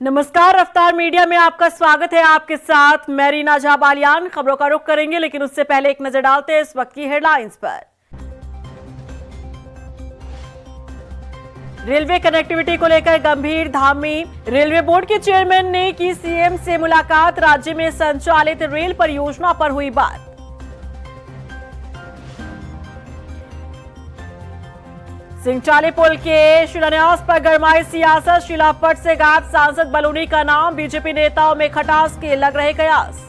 नमस्कार, रफ्तार मीडिया में आपका स्वागत है। आपके साथ मैं रीना झा बालियान। खबरों का रुख करेंगे, लेकिन उससे पहले एक नजर डालते हैं इस वक्त की हेडलाइंस पर। रेलवे कनेक्टिविटी को लेकर गंभीर धामी। रेलवे बोर्ड के चेयरमैन ने की सीएम से मुलाकात। राज्य में संचालित रेल परियोजना पर हुई बात। सिंचाली पुल के शिलान्यास पर गरमाई सियासत। शिलापट से गायब सांसद बलूनी का नाम। बीजेपी नेताओं में खटास के लग रहे कयास।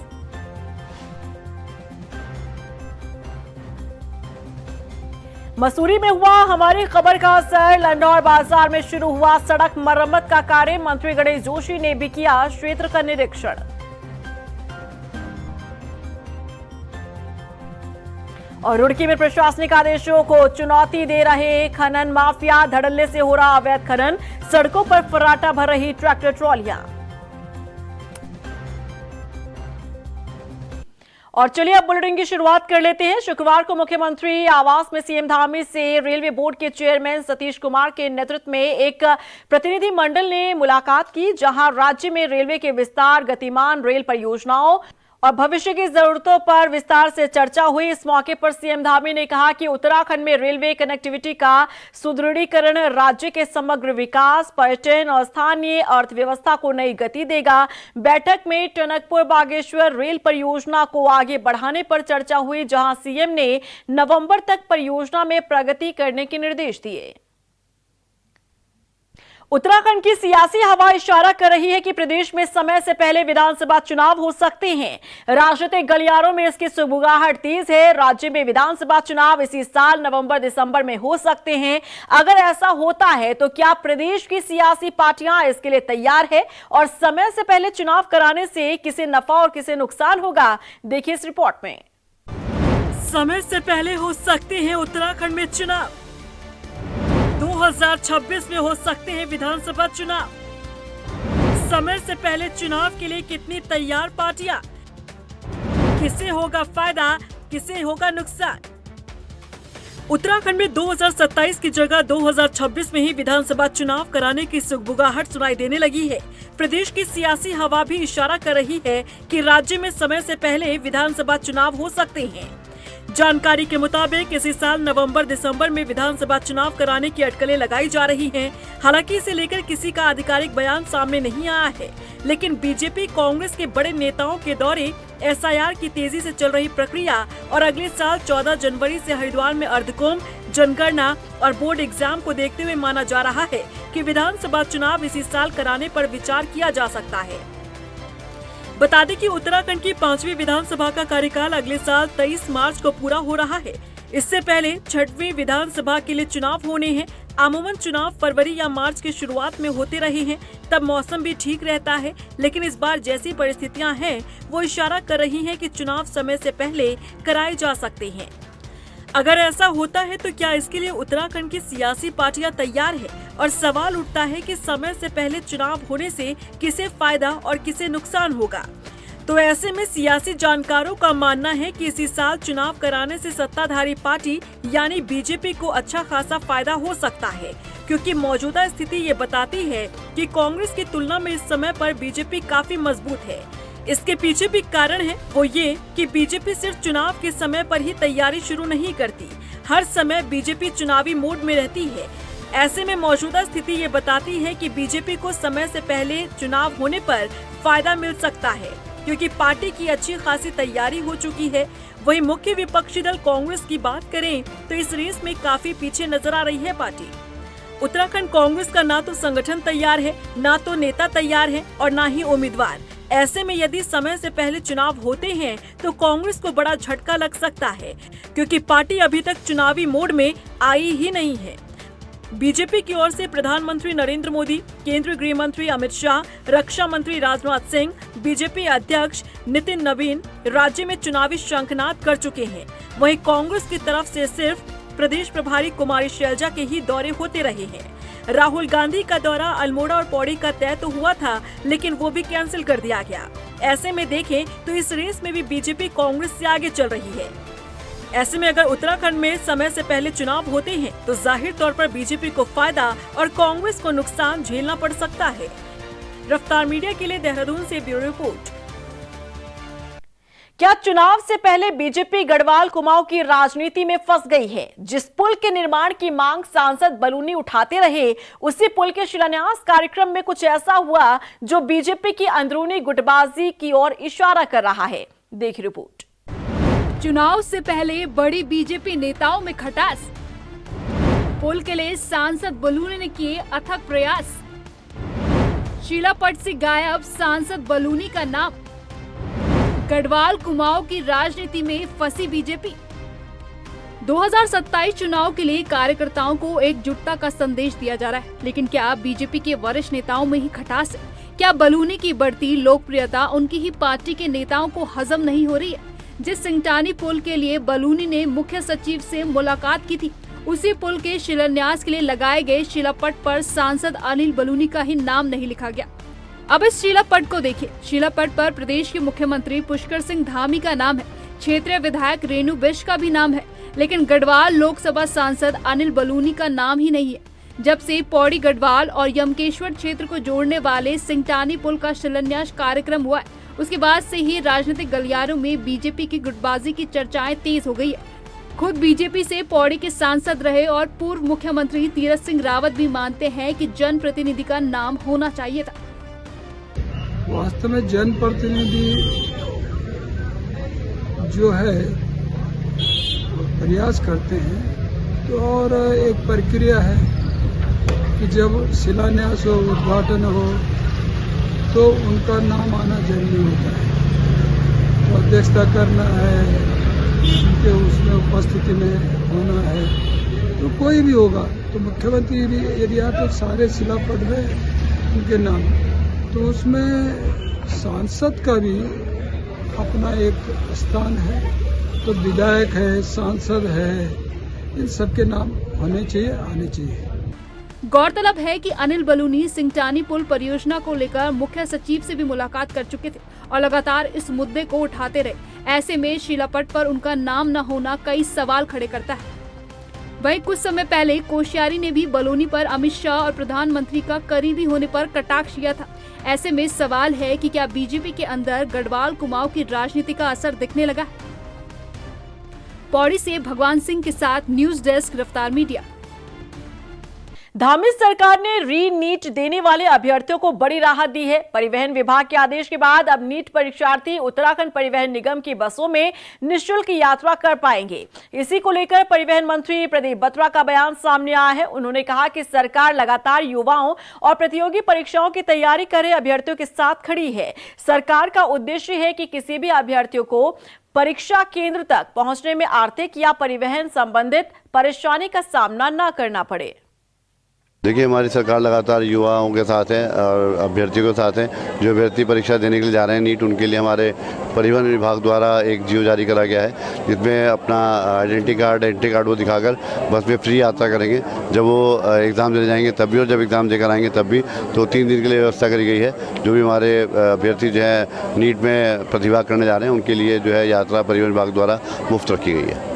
मसूरी में हुआ हमारी खबर का असर। लंडौर बाजार में शुरू हुआ सड़क मरम्मत का कार्य। मंत्री गणेश जोशी ने भी किया क्षेत्र का निरीक्षण। और रुड़की में प्रशासनिक आदेशों को चुनौती दे रहे खनन माफिया। धड़ल्ले से हो रहा अवैध खनन। सड़कों पर फर्राटा भर रही ट्रैक्टर ट्रॉलियां। और चलिए अब बुलेटिन की शुरुआत कर लेते हैं। शुक्रवार को मुख्यमंत्री आवास में सीएम धामी से रेलवे बोर्ड के चेयरमैन सतीश कुमार के नेतृत्व में एक प्रतिनिधि मंडल ने मुलाकात की, जहां राज्य में रेलवे के विस्तार, गतिमान रेल परियोजनाओं और भविष्य की जरूरतों पर विस्तार से चर्चा हुई। इस मौके पर सीएम धामी ने कहा कि उत्तराखंड में रेलवे कनेक्टिविटी का सुदृढ़ीकरण राज्य के समग्र विकास, पर्यटन और स्थानीय अर्थव्यवस्था को नई गति देगा। बैठक में टनकपुर बागेश्वर रेल परियोजना को आगे बढ़ाने पर चर्चा हुई, जहां सीएम ने नवंबर तक परियोजना में प्रगति करने के निर्देश दिए। उत्तराखंड की सियासी हवा इशारा कर रही है कि प्रदेश में समय से पहले विधानसभा चुनाव हो सकते हैं। राजनीतिक गलियारों में इसकी सुगबुगाहट तेज है। राज्य में विधानसभा चुनाव इसी साल नवंबर-दिसंबर में हो सकते हैं। अगर ऐसा होता है तो क्या प्रदेश की सियासी पार्टियां इसके लिए तैयार है और समय से पहले चुनाव कराने से किसे नफा और किसे नुकसान होगा? देखिए इस रिपोर्ट में। समय से पहले हो सकते हैं उत्तराखंड में चुनाव। 2026 में हो सकते हैं विधानसभा चुनाव। समय से पहले चुनाव के लिए कितनी तैयार पार्टियां? किसे होगा फायदा, किसे होगा नुकसान? उत्तराखंड में 2027 की जगह 2026 में ही विधानसभा चुनाव कराने की सुगबुगाहट सुनाई देने लगी है। प्रदेश की सियासी हवा भी इशारा कर रही है कि राज्य में समय से पहले विधानसभा चुनाव हो सकते हैं। जानकारी के मुताबिक इसी साल नवंबर-दिसंबर में विधानसभा चुनाव कराने की अटकलें लगाई जा रही हैं। हालांकि इसे लेकर किसी का आधिकारिक बयान सामने नहीं आया है, लेकिन बीजेपी कांग्रेस के बड़े नेताओं के दौरे, एसआईआर की तेजी से चल रही प्रक्रिया और अगले साल 14 जनवरी से हरिद्वार में अर्धकुंभ, जनगणना और बोर्ड एग्जाम को देखते हुए माना जा रहा है कि विधानसभा चुनाव इसी साल कराने पर विचार किया जा सकता है। बता दें कि उत्तराखंड की 5वीं विधानसभा का कार्यकाल अगले साल 23 मार्च को पूरा हो रहा है। इससे पहले 6वीं विधानसभा के लिए चुनाव होने हैं। अमूमन चुनाव फरवरी या मार्च की शुरुआत में होते रहे हैं, तब मौसम भी ठीक रहता है। लेकिन इस बार जैसी परिस्थितियां हैं, वो इशारा कर रही हैं कि चुनाव समय से पहले कराए जा सकते हैं। अगर ऐसा होता है तो क्या इसके लिए उत्तराखंड की सियासी पार्टियां तैयार है? और सवाल उठता है कि समय से पहले चुनाव होने से किसे फायदा और किसे नुकसान होगा। तो ऐसे में सियासी जानकारों का मानना है कि इसी साल चुनाव कराने से सत्ताधारी पार्टी यानी बीजेपी को अच्छा खासा फायदा हो सकता है, क्योंकि मौजूदा स्थिति ये बताती है कि कांग्रेस की तुलना में इस समय पर बीजेपी काफी मजबूत है। इसके पीछे भी कारण है, वो ये कि बीजेपी सिर्फ चुनाव के समय पर ही तैयारी शुरू नहीं करती। हर समय बीजेपी चुनावी मोड में रहती है। ऐसे में मौजूदा स्थिति ये बताती है कि बीजेपी को समय से पहले चुनाव होने पर फायदा मिल सकता है, क्योंकि पार्टी की अच्छी खासी तैयारी हो चुकी है। वहीं मुख्य विपक्षी दल कांग्रेस की बात करें तो इस रेस में काफी पीछे नजर आ रही है पार्टी। उत्तराखंड कांग्रेस का ना तो संगठन तैयार है, ना तो नेता तैयार है और ना ही उम्मीदवार। ऐसे में यदि समय से पहले चुनाव होते हैं तो कांग्रेस को बड़ा झटका लग सकता है, क्योंकि पार्टी अभी तक चुनावी मोड में आई ही नहीं है। बीजेपी की ओर से प्रधानमंत्री नरेंद्र मोदी, केंद्रीय गृह मंत्री अमित शाह, रक्षा मंत्री राजनाथ सिंह, बीजेपी अध्यक्ष नितिन नवीन राज्य में चुनावी शंखनाद कर चुके हैं। वहीं कांग्रेस की तरफ से सिर्फ प्रदेश प्रभारी कुमारी शैलजा के ही दौरे होते रहे हैं। राहुल गांधी का दौरा अल्मोड़ा और पौड़ी का तय तो हुआ था, लेकिन वो भी कैंसिल कर दिया गया। ऐसे में देखें तो इस रेस में भी बीजेपी कांग्रेस से आगे चल रही है। ऐसे में अगर उत्तराखंड में समय से पहले चुनाव होते हैं तो जाहिर तौर पर बीजेपी को फायदा और कांग्रेस को नुकसान झेलना पड़ सकता है। रफ्तार मीडिया के लिए देहरादून से ब्यूरो रिपोर्ट। क्या चुनाव से पहले बीजेपी गढ़वाल कुमाऊं की राजनीति में फंस गई है? जिस पुल के निर्माण की मांग सांसद बलूनी उठाते रहे, उसी पुल के शिलान्यास कार्यक्रम में कुछ ऐसा हुआ जो बीजेपी की अंदरूनी गुटबाजी की ओर इशारा कर रहा है। देखिए रिपोर्ट। चुनाव से पहले बड़ी बीजेपी नेताओं में खटास, पुल के लिए सांसद बलूनी ने किए अथक प्रयास, शिलापट से गायब सांसद बलूनी का नाम, गढ़वाल कुमाऊं की राजनीति में फंसी बीजेपी। 2027 चुनाव के लिए कार्यकर्ताओं को एकजुटता का संदेश दिया जा रहा है, लेकिन क्या बीजेपी के वरिष्ठ नेताओं में ही खटास है? क्या बलूनी की बढ़ती लोकप्रियता उनकी ही पार्टी के नेताओं को हजम नहीं हो रही है? जिस सिंगटानी पुल के लिए बलूनी ने मुख्य सचिव से मुलाकात की थी, उसी पुल के शिलान्यास के लिए लगाए गए शिलापट पर सांसद अनिल बलूनी का ही नाम नहीं लिखा गया। अब इस शिलापट को देखिए। शिलापट पर प्रदेश के मुख्यमंत्री पुष्कर सिंह धामी का नाम है, क्षेत्रीय विधायक रेणु बिष्ट का भी नाम है, लेकिन गढ़वाल लोकसभा सांसद अनिल बलूनी का नाम ही नहीं है। जब से पौड़ी गढ़वाल और यमकेश्वर क्षेत्र को जोड़ने वाले सिंगटानी पुल का शिलान्यास कार्यक्रम हुआ है, उसके बाद से ही राजनीतिक गलियारों में बीजेपी की गुटबाजी की चर्चाएं तेज हो गई है। खुद बीजेपी से पौड़ी के सांसद रहे और पूर्व मुख्यमंत्री तीरथ सिंह रावत भी मानते हैं कि जनप्रतिनिधि का नाम होना चाहिए था। वास्तव में जनप्रतिनिधि जो है प्रयास करते हैं तो और एक प्रक्रिया है कि जब शिलान्यास हो, उद्घाटन हो, तो उनका नाम आना जरूरी होता है। तो अध्यक्षता करना है, उनके उसमें उपस्थिति में होना है, तो कोई भी होगा तो मुख्यमंत्री भी यदि तो सारे शिलापट में उनके नाम, तो उसमें सांसद का भी अपना एक स्थान है। तो विधायक है, सांसद है, इन सबके नाम होने चाहिए, आने चाहिए। गौरतलब है कि अनिल बलूनी सिंगटानी पुल परियोजना को लेकर मुख्य सचिव से भी मुलाकात कर चुके थे और लगातार इस मुद्दे को उठाते रहे। ऐसे में शिलापट पर उनका नाम न होना कई सवाल खड़े करता है। वहीं कुछ समय पहले कोश्यारी ने भी बलूनी पर अमित शाह और प्रधानमंत्री का करीबी होने पर कटाक्ष किया था। ऐसे में सवाल है कि क्या बीजेपी के अंदर गढ़वाल कुमाऊं की राजनीति का असर दिखने लगा? पौड़ी से भगवान सिंह के साथ न्यूज डेस्क, रफ्तार मीडिया। धामी सरकार ने री नीट देने वाले अभ्यर्थियों को बड़ी राहत दी है। परिवहन विभाग के आदेश के बाद अब नीट परीक्षार्थी उत्तराखंड परिवहन निगम की बसों में निःशुल्क यात्रा कर पाएंगे। इसी को लेकर परिवहन मंत्री प्रदीप बत्रा का बयान सामने आया है। उन्होंने कहा कि सरकार लगातार युवाओं और प्रतियोगी परीक्षाओं की तैयारी कर रहे अभ्यर्थियों के साथ खड़ी है। सरकार का उद्देश्य है कि किसी भी अभ्यर्थियों को परीक्षा केंद्र तक पहुंचने में आर्थिक या परिवहन संबंधित परेशानी का सामना न करना पड़े। देखिए, हमारी सरकार लगातार युवाओं के साथ है और अभ्यर्थियों के साथ है। जो अभ्यर्थी परीक्षा देने के लिए जा रहे हैं नीट, उनके लिए हमारे परिवहन विभाग द्वारा एक जियो जारी करा गया है, जिसमें अपना आइडेंटिटी कार्ड वो दिखाकर बस में फ्री यात्रा करेंगे। जब वो एग्ज़ाम देने जाएंगे तब भी और जब एग्ज़ाम देकर आएंगे तब भी। तो 3 दिन के लिए व्यवस्था करी गई है। जो भी हमारे अभ्यर्थी जो है नीट में प्रतिभा करने जा रहे हैं, उनके लिए जो है यात्रा परिवहन विभाग द्वारा मुफ्त रखी गई है।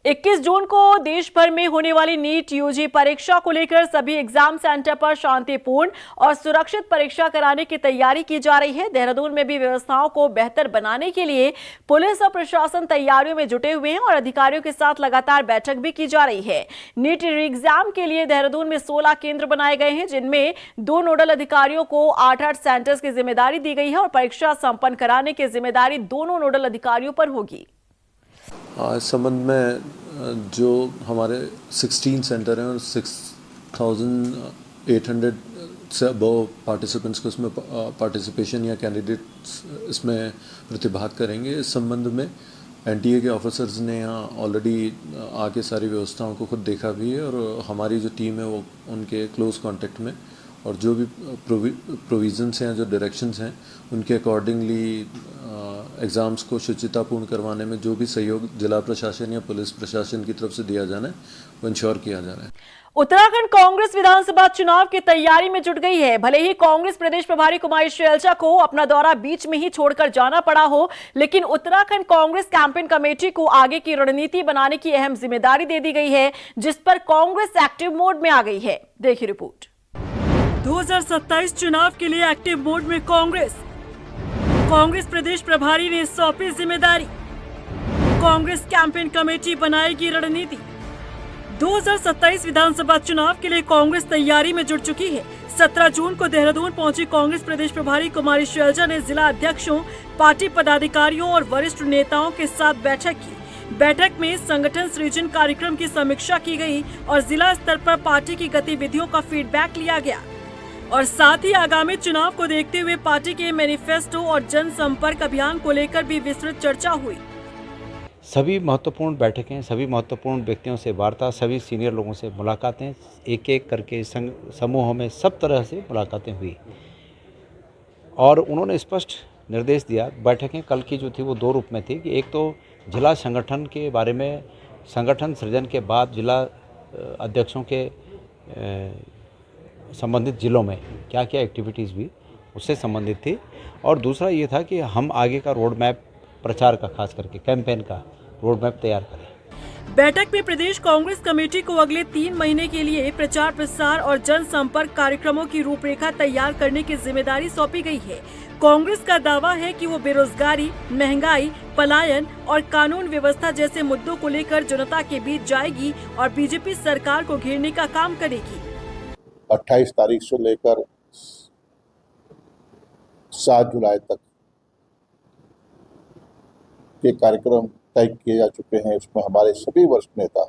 21 जून को देश भर में होने वाली नीट यूजी परीक्षा को लेकर सभी एग्जाम सेंटर पर शांतिपूर्ण और सुरक्षित परीक्षा कराने की तैयारी की जा रही है। देहरादून में भी व्यवस्थाओं को बेहतर बनाने के लिए पुलिस और प्रशासन तैयारियों में जुटे हुए हैं और अधिकारियों के साथ लगातार बैठक भी की जा रही है। नीट री एग्जाम के लिए देहरादून में 16 केंद्र बनाए गए हैं, जिनमें 2 नोडल अधिकारियों को 8-8 सेंटर्स की जिम्मेदारी दी गई है और परीक्षा संपन्न कराने की जिम्मेदारी दोनों नोडल अधिकारियों पर होगी। इस संबंध में जो हमारे 16 सेंटर हैं और 6,800 से अबव पार्टिसिपेंट्स को इसमें पार्टिसिपेशन या कैंडिडेट्स इसमें प्रतिभाग करेंगे। इस संबंध में एनटीए के ऑफिसर्स ने यहाँ ऑलरेडी आके सारी व्यवस्थाओं को खुद देखा भी है और हमारी जो टीम है वो उनके क्लोज कांटेक्ट में और जो भी प्रोविजंस हैं, जो डायरेक्शंस हैं, उनके अकॉर्डिंगली एग्ज़ाम्स को शुचितापूर्ण करवाने में जो भी सहयोग जिला प्रशासन या पुलिस प्रशासन की तरफ से दिया जाना है वो इंश्योर किया जा रहा है। उत्तराखंड कांग्रेस विधानसभा चुनाव की तैयारी में जुट गई है। भले ही कांग्रेस प्रदेश प्रभारी कुमारी शैलजा को अपना दौरा बीच में ही छोड़कर जाना पड़ा हो, लेकिन उत्तराखंड कांग्रेस कैंपेन कमेटी को आगे की रणनीति बनाने की अहम जिम्मेदारी दे दी गई है, जिस पर कांग्रेस एक्टिव मोड में आ गई है। देखिए रिपोर्ट। 2027 चुनाव के लिए एक्टिव मोड में कांग्रेस प्रदेश प्रभारी ने सौंपी जिम्मेदारी। कांग्रेस कैंपेन कमेटी बनाएगी रणनीति। 2027 विधानसभा चुनाव के लिए कांग्रेस तैयारी में जुट चुकी है। 17 जून को देहरादून पहुंची कांग्रेस प्रदेश प्रभारी कुमारी शैलजा ने जिला अध्यक्षों, पार्टी पदाधिकारियों और वरिष्ठ नेताओं के साथ बैठक की। बैठक में संगठन सृजन कार्यक्रम की समीक्षा की गई और जिला स्तर पर पार्टी की गतिविधियों का फीडबैक लिया गया और साथ ही आगामी चुनाव को देखते हुए पार्टी के मैनिफेस्टो और जनसंपर्क अभियान को लेकर भी विस्तृत चर्चा हुई। सभी महत्वपूर्ण बैठकें, सभी महत्वपूर्ण व्यक्तियों से वार्ता, सभी सीनियर लोगों से मुलाकातें, एक एक करके समूहों में सब तरह से मुलाकातें हुई और उन्होंने स्पष्ट निर्देश दिया। बैठकें कल की जो थी वो दो रूप में थी कि एक तो जिला संगठन के बारे में, संगठन सृजन के बाद जिला अध्यक्षों के संबंधित जिलों में क्या क्या एक्टिविटीज़ हुई उससे संबंधित थी और दूसरा ये था कि हम आगे का रोड मैप, प्रचार का, खास करके कैंपेन का रोड मैप तैयार करें। बैठक में प्रदेश कांग्रेस कमेटी को अगले 3 महीने के लिए प्रचार प्रसार और जनसंपर्क कार्यक्रमों की रूपरेखा तैयार करने की जिम्मेदारी सौंपी गई है। कांग्रेस का दावा है कि वो बेरोजगारी, महंगाई, पलायन और कानून व्यवस्था जैसे मुद्दों को लेकर जनता के बीच जाएगी और बीजेपी सरकार को घेरने का काम करेगी। 28 तारीख से लेकर 7 जुलाई तक के कार्यक्रम तय किए जा चुके हैं। इसमें हमारे सभी वरिष्ठ नेता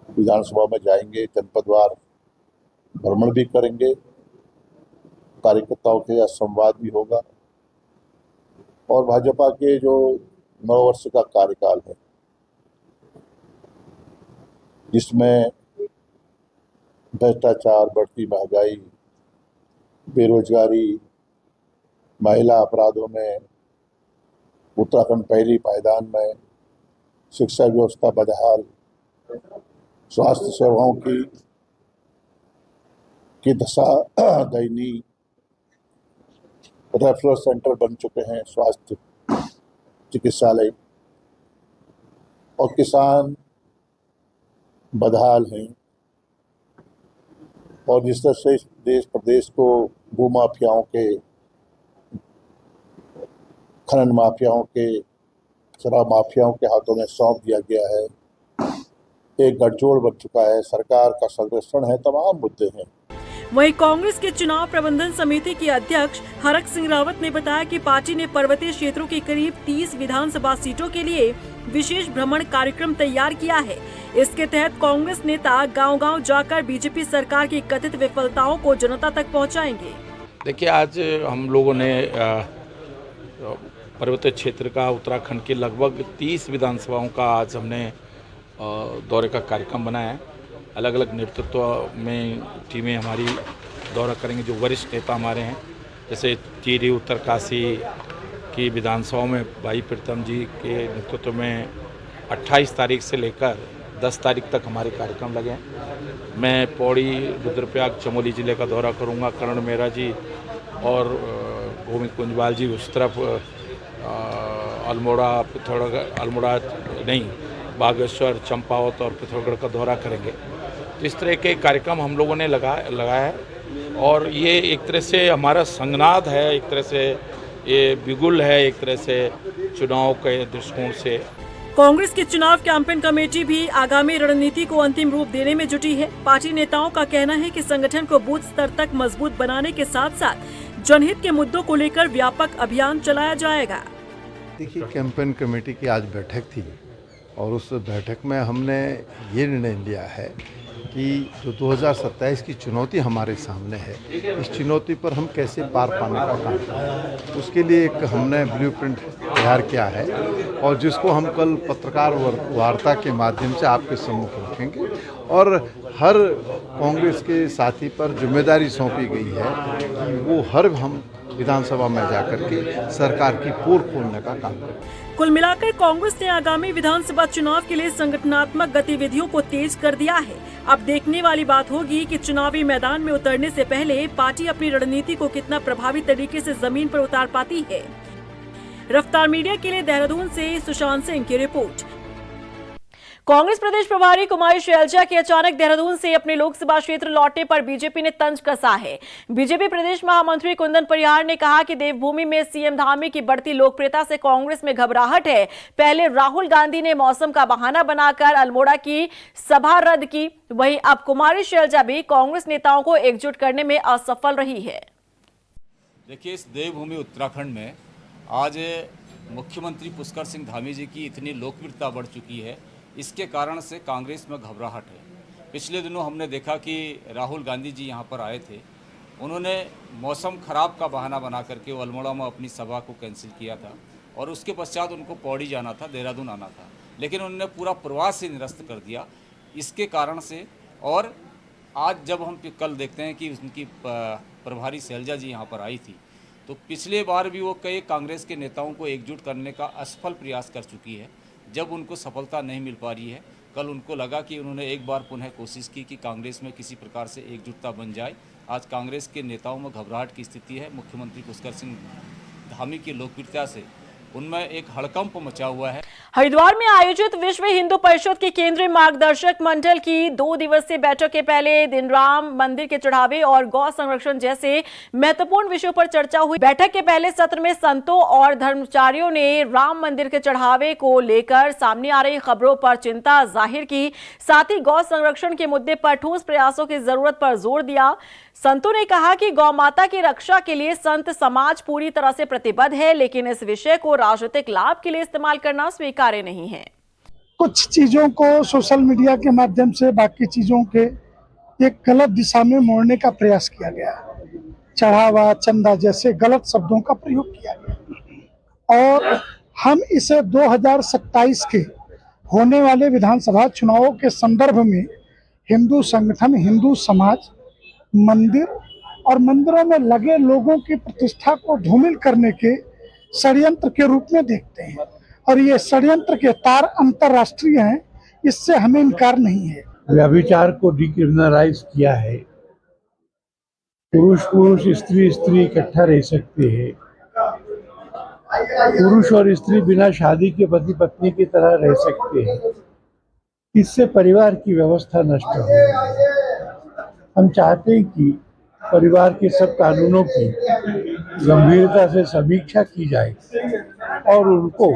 विधानसभा में जाएंगे, जनपदवार भ्रमण भी करेंगे, कार्यकर्ताओं के साथ संवाद भी होगा और भाजपा के जो 9 वर्ष का कार्यकाल है जिसमें भ्रष्टाचार, बढ़ती महंगाई, बेरोजगारी, महिला अपराधों में उत्तराखंड पहली पायदान में, शिक्षा व्यवस्था बदहाल, स्वास्थ्य सेवाओं की दशा दयनीय, रेफरल सेंटर बन चुके हैं, स्वास्थ्य चिकित्सालय, और किसान बदहाल हैं और जिस तरह से देश प्रदेश को भूमाफियाओं के, खनन माफियाओं के, शराब माफियाओं के हाथों में सौंप दिया गया है, एक गठजोड़ बन चुका है, सरकार का संरक्षण है, तमाम मुद्दे हैं। वहीं कांग्रेस के चुनाव प्रबंधन समिति के अध्यक्ष हरक सिंह रावत ने बताया कि पार्टी ने पर्वतीय क्षेत्रों की करीब 30 विधानसभा सीटों के लिए विशेष भ्रमण कार्यक्रम तैयार किया है। इसके तहत कांग्रेस नेता गांव-गांव जाकर बीजेपी सरकार की कथित विफलताओं को जनता तक पहुंचाएंगे। देखिए, आज हम लोगों ने पर्वतीय क्षेत्र का, उत्तराखंड की लगभग 30 विधानसभाओं का आज हमने दौरे का कार्यक्रम बनाया है। अलग अलग नेतृत्व में टीमें हमारी दौरा करेंगे। जो वरिष्ठ नेता हमारे हैं, जैसे टिहरी उत्तरकाशी की विधानसभा में भाई प्रीतम जी के नेतृत्व में 28 तारीख से लेकर 10 तारीख तक हमारे कार्यक्रम लगे हैं। मैं पौड़ी, रुद्रप्रयाग, चमोली जिले का दौरा करूंगा। कर्ण मेहरा जी और गोविंद कुंजवाल जी उस तरफ अल्मोड़ा, अल्मोड़ा नहीं, बागेश्वर, चंपावत और पिथौरागढ़ का दौरा करेंगे। तो इस तरह के कार्यक्रम हम लोगों ने लगाया है और ये एक तरह से हमारा संगनाद है, एक तरह से ये बिगुल है, एक तरह से चुनाव के दृष्टिकोण से। कांग्रेस की चुनाव कैंपेन कमेटी भी आगामी रणनीति को अंतिम रूप देने में जुटी है। पार्टी नेताओं का कहना है कि संगठन को बूथ स्तर तक मजबूत बनाने के साथ साथ जनहित के मुद्दों को लेकर व्यापक अभियान चलाया जाएगा। देखिए, कैंपेन कमेटी की आज बैठक थी और उस बैठक में हमने ये निर्णय लिया है कि जो 2027 की चुनौती हमारे सामने है, इस चुनौती पर हम कैसे पार पाने का काम करें, उसके लिए एक हमने ब्लूप्रिंट तैयार किया है और जिसको हम कल पत्रकार वार्ता के माध्यम से आपके सम्मुख रखेंगे और हर कांग्रेस के साथी पर जिम्मेदारी सौंपी गई है कि वो हर हम विधानसभा में जाकर के सरकार की पोल खोलने का काम करें। कुल मिलाकर कांग्रेस ने आगामी विधानसभा चुनाव के लिए संगठनात्मक गतिविधियों को तेज कर दिया है। अब देखने वाली बात होगी कि चुनावी मैदान में उतरने से पहले पार्टी अपनी रणनीति को कितना प्रभावी तरीके से जमीन पर उतार पाती है। रफ्तार मीडिया के लिए देहरादून से सुशांत सिंह की रिपोर्ट। कांग्रेस प्रदेश प्रभारी कुमारी शैलजा के अचानक देहरादून से अपने लोकसभा क्षेत्र लौटने पर बीजेपी ने तंज कसा है। बीजेपी प्रदेश महामंत्री कुंदन परिहार ने कहा कि देवभूमि में सीएम धामी की बढ़ती लोकप्रियता से कांग्रेस में घबराहट है। पहले राहुल गांधी ने मौसम का बहाना बनाकर अल्मोड़ा की सभा रद्द की, वहीं अब कुमारी शैलजा भी कांग्रेस नेताओं को एकजुट करने में असफल रही है। देखिए, इस देवभूमि उत्तराखंड में आज मुख्यमंत्री पुष्कर सिंह धामी जी की इतनी लोकप्रियता बढ़ चुकी है, इसके कारण से कांग्रेस में घबराहट है। पिछले दिनों हमने देखा कि राहुल गांधी जी यहाँ पर आए थे, उन्होंने मौसम खराब का बहाना बना करके वो अल्मोड़ा में अपनी सभा को कैंसिल किया था और उसके पश्चात उनको पौड़ी जाना था, देहरादून आना था, लेकिन उन्होंने पूरा प्रवास ही निरस्त कर दिया। इसके कारण से और आज जब हम कल देखते हैं कि उनकी प्रभारी शैलजा जी यहाँ पर आई थी, तो पिछले बार भी वो कई कांग्रेस के नेताओं को एकजुट करने का असफल प्रयास कर चुकी है। जब उनको सफलता नहीं मिल पा रही है, कल उनको लगा कि उन्होंने एक बार पुनः कोशिश की कि कांग्रेस में किसी प्रकार से एकजुटता बन जाए। आज कांग्रेस के नेताओं में घबराहट की स्थिति है। मुख्यमंत्री पुष्कर सिंह धामी की लोकप्रियता से उनमें एक हड़कंप मचा हुआ है। हरिद्वार में आयोजित विश्व हिंदू परिषद के केंद्रीय मार्गदर्शक मंडल की 2 दिवसीय बैठक के पहले दिन राम मंदिर के चढ़ावे और गौ संरक्षण जैसे महत्वपूर्ण विषयों पर चर्चा हुई। बैठक के पहले सत्र में संतों और धर्माचार्यों ने राम मंदिर के चढ़ावे को लेकर सामने आ रही खबरों पर चिंता जाहिर की, साथ ही गौ संरक्षण के मुद्दे पर ठोस प्रयासों की जरूरत पर जोर दिया। संतों ने कहा कि गौ माता की रक्षा के लिए संत समाज पूरी तरह से प्रतिबद्ध है, लेकिन इस विषय को राजनीतिक लाभ के लिए इस्तेमाल करना स्वीकार्य नहीं है। कुछ चीजों को सोशल मीडिया के माध्यम से बाकी चीजों के एक गलत दिशा में मोड़ने का प्रयास किया गया। चढ़ावा, चंदा जैसे गलत शब्दों का प्रयोग किया गया और हम इसे 2027 के होने वाले विधानसभा चुनावों के संदर्भ में हिंदू संगठन, हिंदू समाज, मंदिर और मंदिरों में लगे लोगों की प्रतिष्ठा को धूमिल करने के षड्यंत्र के रूप में देखते हैं और ये षड्यंत्र के तार अंतर्राष्ट्रीय हैं, इससे हमें इनकार नहीं है। व्यभिचार को डिक्रिमिनलाइज किया है, पुरुष पुरुष, स्त्री स्त्री इकट्ठा रह सकते हैं, पुरुष और स्त्री बिना शादी के पति पत्नी की तरह रह सकते हैं। इससे परिवार की व्यवस्था नष्ट हो रही है। हम चाहते हैं कि परिवार के सब कानूनों की गंभीरता से समीक्षा की जाए और उनको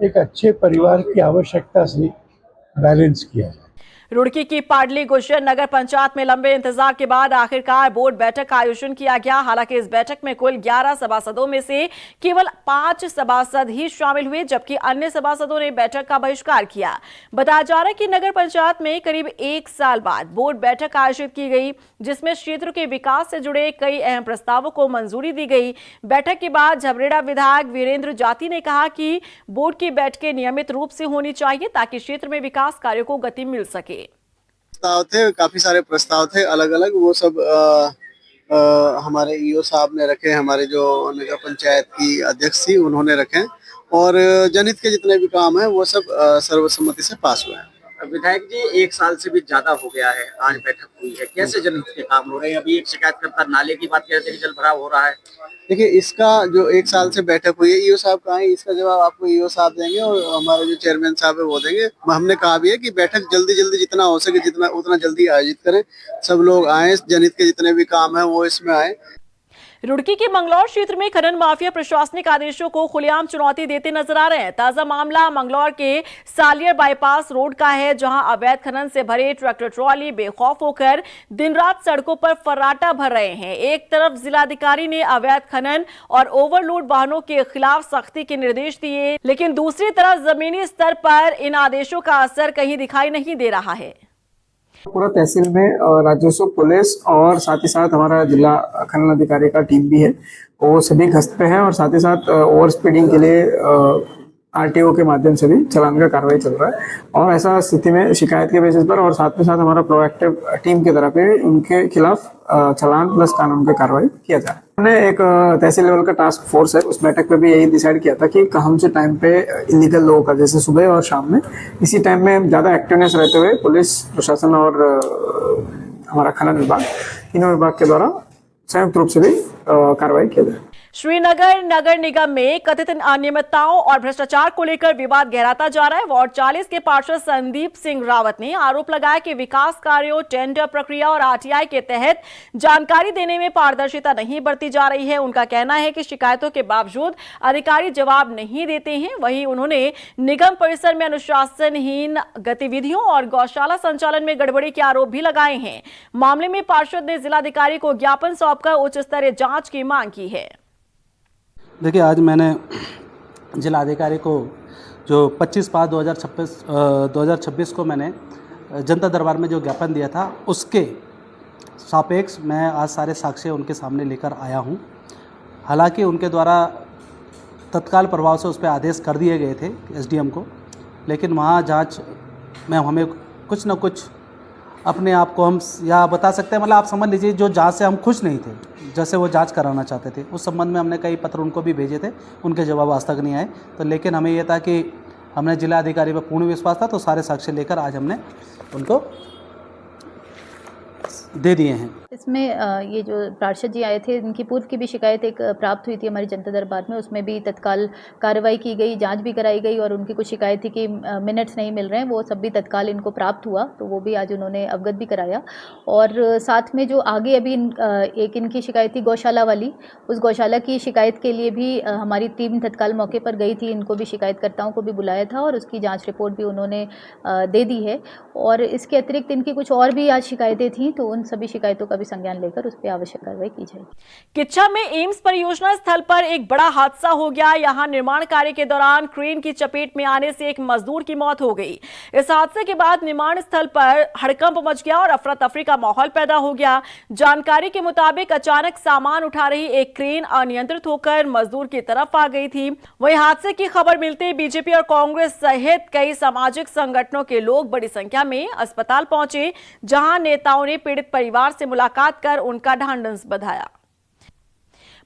एक अच्छे परिवार की आवश्यकता से बैलेंस किया जाए। रुड़की की पाडली गुज्जर नगर पंचायत में लंबे इंतजार के बाद आखिरकार बोर्ड बैठक का आयोजन किया गया। हालांकि इस बैठक में कुल 11 सभासदों में से केवल 5 सभासद ही शामिल हुए, जबकि अन्य सभासदों ने बैठक का बहिष्कार किया। बताया जा रहा है कि नगर पंचायत में करीब 1 साल बाद बोर्ड बैठक आयोजित की गई, जिसमें क्षेत्र के विकास से जुड़े कई अहम प्रस्तावों को मंजूरी दी गई। बैठक के बाद झबरेड़ा विधायक वीरेंद्र जाती ने कहा कि बोर्ड की बैठकें नियमित रूप से होनी चाहिए ताकि क्षेत्र में विकास कार्यों को गति मिल सके। प्रस्ताव थे, काफी सारे प्रस्ताव थे अलग अलग, वो सब हमारे ईओ साहब ने रखे, हमारे जो नगर पंचायत की अध्यक्ष थी उन्होंने रखे और जनहित के जितने भी काम है वो सब सर्वसम्मति से पास हुए हैं। विधायक जी, 1 साल से भी ज्यादा हो गया है, आज बैठक हुई है, कैसे जनहित के काम हो रहे हैं? अभी एक शिकायतकर्ता नाले की बात कह रहे थे, जल भराव हो रहा है। देखिए, इसका जो 1 साल से बैठक हुई है, ईओ साहब कहाँ है, इसका जवाब आपको ईओ साहब देंगे और हमारे जो चेयरमैन साहब है वो देंगे। हमने कहा भी है कि बैठक जल्दी जल्दी जितना हो सके उतना जल्दी आयोजित करें, सब लोग आए, जनहित के जितने भी काम है वो इसमें आए। रुड़की के मंगलौर क्षेत्र में खनन माफिया प्रशासनिक आदेशों को खुलेआम चुनौती देते नजर आ रहे हैं। ताजा मामला मंगलौर के सालियर बाईपास रोड का है, जहां अवैध खनन से भरे ट्रैक्टर ट्रॉली बेखौफ होकर दिन रात सड़कों पर फर्राटा भर रहे हैं। एक तरफ जिलाधिकारी ने अवैध खनन और ओवरलोड वाहनों के खिलाफ सख्ती के निर्देश दिए, लेकिन दूसरी तरफ जमीनी स्तर पर इन आदेशों का असर कहीं दिखाई नहीं दे रहा है। पूरा तहसील में राजस्व, पुलिस और साथ ही साथ हमारा जिला खनन अधिकारी का टीम भी है, वो सभी गश्त पे है और साथ ही साथ ओवर स्पीडिंग के लिए आरटीओ के माध्यम से भी चालान का कार्रवाई चल रहा है। और ऐसा स्थिति में शिकायत के बेसिस पर और साथ में साथ हमारा प्रोएक्टिव टीम की तरफ से उनके खिलाफ चालान प्लस कानून की कार्रवाई किया जा रहा है। हमने एक तहसील लेवल का टास्क फोर्स है, उस बैठक पे भी यही डिसाइड किया था कि कौन से टाइम पे इलीगल लोगों का, जैसे सुबह और शाम में, इसी टाइम में ज्यादा एक्टिवनेस रहते हुए पुलिस प्रशासन और हमारा खनन विभाग, तीनों विभाग के द्वारा संयुक्त रूप से भी कार्रवाई किया जाए। श्रीनगर नगर निगम में कथित अनियमितताओं और भ्रष्टाचार को लेकर विवाद गहराता जा रहा है। वार्ड 40 के पार्षद संदीप सिंह रावत ने आरोप लगाया कि विकास कार्यों, टेंडर प्रक्रिया और आरटीआई के तहत जानकारी देने में पारदर्शिता नहीं बरती जा रही है। उनका कहना है कि शिकायतों के बावजूद अधिकारी जवाब नहीं देते हैं। वहीं उन्होंने निगम परिसर में अनुशासनहीन गतिविधियों और गौशाला संचालन में गड़बड़ी के आरोप भी लगाए हैं। मामले में पार्षद ने जिलाधिकारी को ज्ञापन सौंपकर उच्च स्तरीय जांच की मांग की है। देखिए, आज मैंने जिलाधिकारी को जो 25/5/2026 को मैंने जनता दरबार में जो ज्ञापन दिया था, उसके सापेक्ष मैं आज सारे साक्ष्य उनके सामने लेकर आया हूं। हालांकि उनके द्वारा तत्काल प्रभाव से उस पर आदेश कर दिए गए थे एसडीएम को, लेकिन वहाँ जांच में हमें कुछ न कुछ अपने आप को हम या बता सकते हैं, मतलब आप समझ लीजिए जो जांच से हम खुश नहीं थे, जैसे वो जांच कराना चाहते थे। उस संबंध में हमने कई पत्र उनको भी भेजे थे, उनके जवाब आज तक नहीं आए। तो लेकिन हमें ये था कि हमने जिला अधिकारी पर पूर्ण विश्वास था, तो सारे साक्ष्य लेकर आज हमने उनको दे दिए हैं। इसमें ये जो पार्षद जी आए थे, इनकी पूर्व की भी शिकायत एक प्राप्त हुई थी हमारी जनता दरबार में। उसमें भी तत्काल कार्रवाई की गई, जांच भी कराई गई और उनकी कुछ शिकायत थी कि मिनट्स नहीं मिल रहे हैं, वो सब भी तत्काल इनको प्राप्त हुआ, तो वो भी आज उन्होंने अवगत भी कराया। और साथ में जो आगे अभी एक इनकी शिकायत थी गौशाला वाली, उस गौशाला की शिकायत के लिए भी हमारी टीम तत्काल मौके पर गई थी। इनको भी शिकायतकर्ताओं को भी बुलाया था और उसकी जाँच रिपोर्ट भी उन्होंने दे दी है। और इसके अतिरिक्त इनकी कुछ और भी आज शिकायतें थीं, तो उन सभी शिकायतों का भी संज्ञान लेकर उस पर आवश्यक कार्रवाई की जाएगी। किच्चा में एम्स परियोजना स्थल पर एक बड़ा हादसा हो गया। यहां निर्माण कार्य के दौरान क्रेन की चपेट में आने से एक मजदूर की मौत हो गई। इस हादसे के बाद निर्माण स्थल पर हड़कंप मच गया और अफरा तफरी का माहौल पैदा हो गया। जानकारी के मुताबिक अचानक सामान उठा रही एक क्रेन अनियंत्रित होकर मजदूर की तरफ आ गई थी। वहीं हादसे की खबर मिलते ही बीजेपी और कांग्रेस सहित कई सामाजिक संगठनों के लोग बड़ी संख्या में अस्पताल पहुंचे, जहां नेताओं ने पीड़ित परिवार से मुलाकात कर उनका ढांढस बंधाया।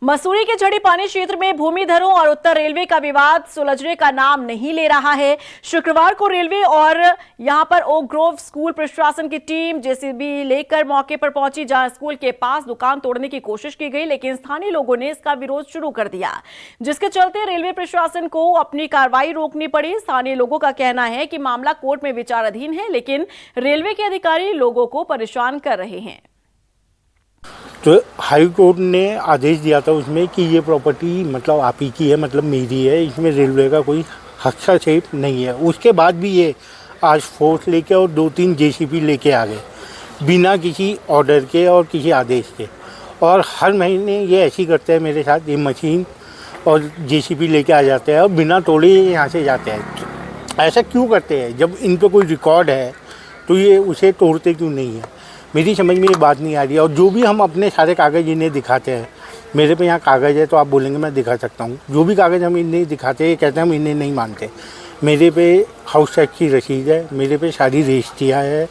मसूरी के झड़ी पानी क्षेत्र में भूमिधरों और उत्तर रेलवे का विवाद सुलझने का नाम नहीं ले रहा है। शुक्रवार को रेलवे और यहां पर ओक ग्रोव स्कूल प्रशासन की टीम जेसीबी लेकर मौके पर पहुंची, जहां स्कूल के पास दुकान तोड़ने की कोशिश की गई, लेकिन स्थानीय लोगों ने इसका विरोध शुरू कर दिया, जिसके चलते रेलवे प्रशासन को अपनी कार्रवाई रोकनी पड़ी। स्थानीय लोगों का कहना है कि मामला कोर्ट में विचाराधीन है, लेकिन रेलवे के अधिकारी लोगों को परेशान कर रहे हैं। तो हाई कोर्ट ने आदेश दिया था उसमें कि ये प्रॉपर्टी मतलब आप ही की है, मतलब मेरी है, इसमें रेलवे का कोई हस्तक्षेप नहीं है। उसके बाद भी ये आज फोर्स लेके और 2-3 जेसीबी लेके आ गए बिना किसी ऑर्डर के और किसी आदेश के। और हर महीने ये ऐसे ही करते हैं मेरे साथ, ये मशीन और जेसीबी लेके आ जाते हैं और बिना तोड़े यहाँ से जाते हैं। ऐसा क्यों करते हैं? जब इन पर कोई रिकॉर्ड है तो ये उसे तोड़ते क्यों नहीं है? मेरी समझ में ये बात नहीं आ रही है। और जो भी हम अपने सारे कागज़ इन्हें दिखाते हैं, मेरे पे यहाँ कागज़ है तो आप बोलेंगे मैं दिखा सकता हूँ, जो भी कागज़ हम इन्हें दिखाते हैं कहते हैं हम इन्हें नहीं मानते। मेरे पे हाउस टैक्स की रसीद है, मेरे पे सारी रजिस्ट्रियाँ है,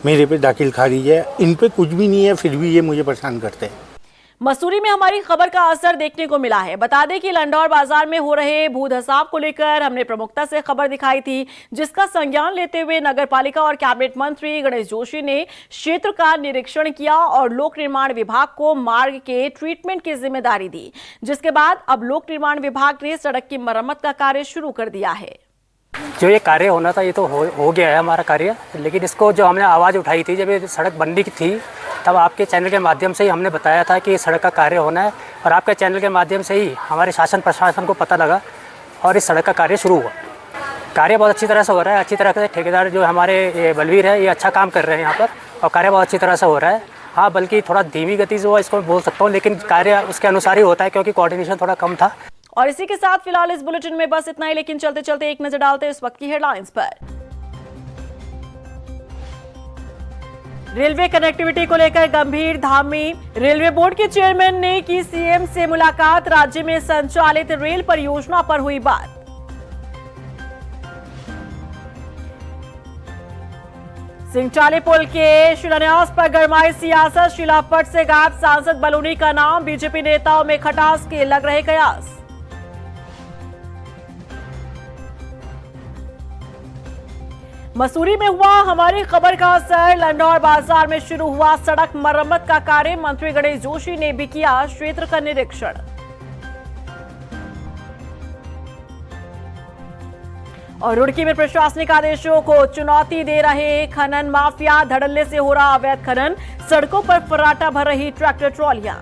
मेरे पे दाखिल खारिज है, इन पे कुछ भी नहीं है, फिर भी ये मुझे परेशान करते हैं। मसूरी में हमारी खबर का असर देखने को मिला है। बता दें कि लंडौर बाजार में हो रहे भू धसाव को लेकर हमने प्रमुखता से खबर दिखाई थी, जिसका संज्ञान लेते हुए नगरपालिका और कैबिनेट मंत्री गणेश जोशी ने क्षेत्र का निरीक्षण किया और लोक निर्माण विभाग को मार्ग के ट्रीटमेंट की जिम्मेदारी दी, जिसके बाद अब लोक निर्माण विभाग ने सड़क की मरम्मत का कार्य शुरू कर दिया है। जो ये कार्य होना था ये तो हो गया है हमारा कार्य, लेकिन इसको जो हमने आवाज़ उठाई थी जब ये सड़क बनने की थी, तब आपके चैनल के माध्यम से ही हमने बताया था कि सड़क का कार्य होना है, और आपके चैनल के माध्यम से ही हमारे शासन प्रशासन को पता लगा और इस सड़क का कार्य शुरू हुआ। कार्य बहुत अच्छी तरह से हो रहा है, अच्छी तरह से ठेकेदार जो हमारे बलवीर है ये अच्छा काम कर रहे हैं यहाँ पर, और कार्य बहुत अच्छी तरह से हो रहा है। हाँ, बल्कि थोड़ा धीमी गति से हुआ इसको बोल सकता हूँ, लेकिन कार्य उसके अनुसार ही होता है क्योंकि कोऑर्डिनेशन थोड़ा कम था। और इसी के साथ फिलहाल इस बुलेटिन में बस इतना ही, लेकिन चलते चलते एक नजर डालते हैं इस वक्त की हेडलाइंस पर। रेलवे कनेक्टिविटी को लेकर गंभीर धामी, रेलवे बोर्ड के चेयरमैन ने की सीएम से मुलाकात, राज्य में संचालित रेल परियोजना पर हुई बात। सिंचाली पुल के शिलान्यास पर गरमाई सियासत, शिलापट से गायब सांसद बलूनी का नाम, बीजेपी नेताओं में खटास के लग रहे कयास। मसूरी में हुआ हमारी खबर का असर, लंडौर बाजार में शुरू हुआ सड़क मरम्मत का कार्य, मंत्री गणेश जोशी ने भी किया क्षेत्र का निरीक्षण। और रुड़की में प्रशासनिक आदेशों को चुनौती दे रहे खनन माफिया, धड़ल्ले से हो रहा अवैध खनन, सड़कों पर फर्राटा भर रही ट्रैक्टर ट्रॉलियां।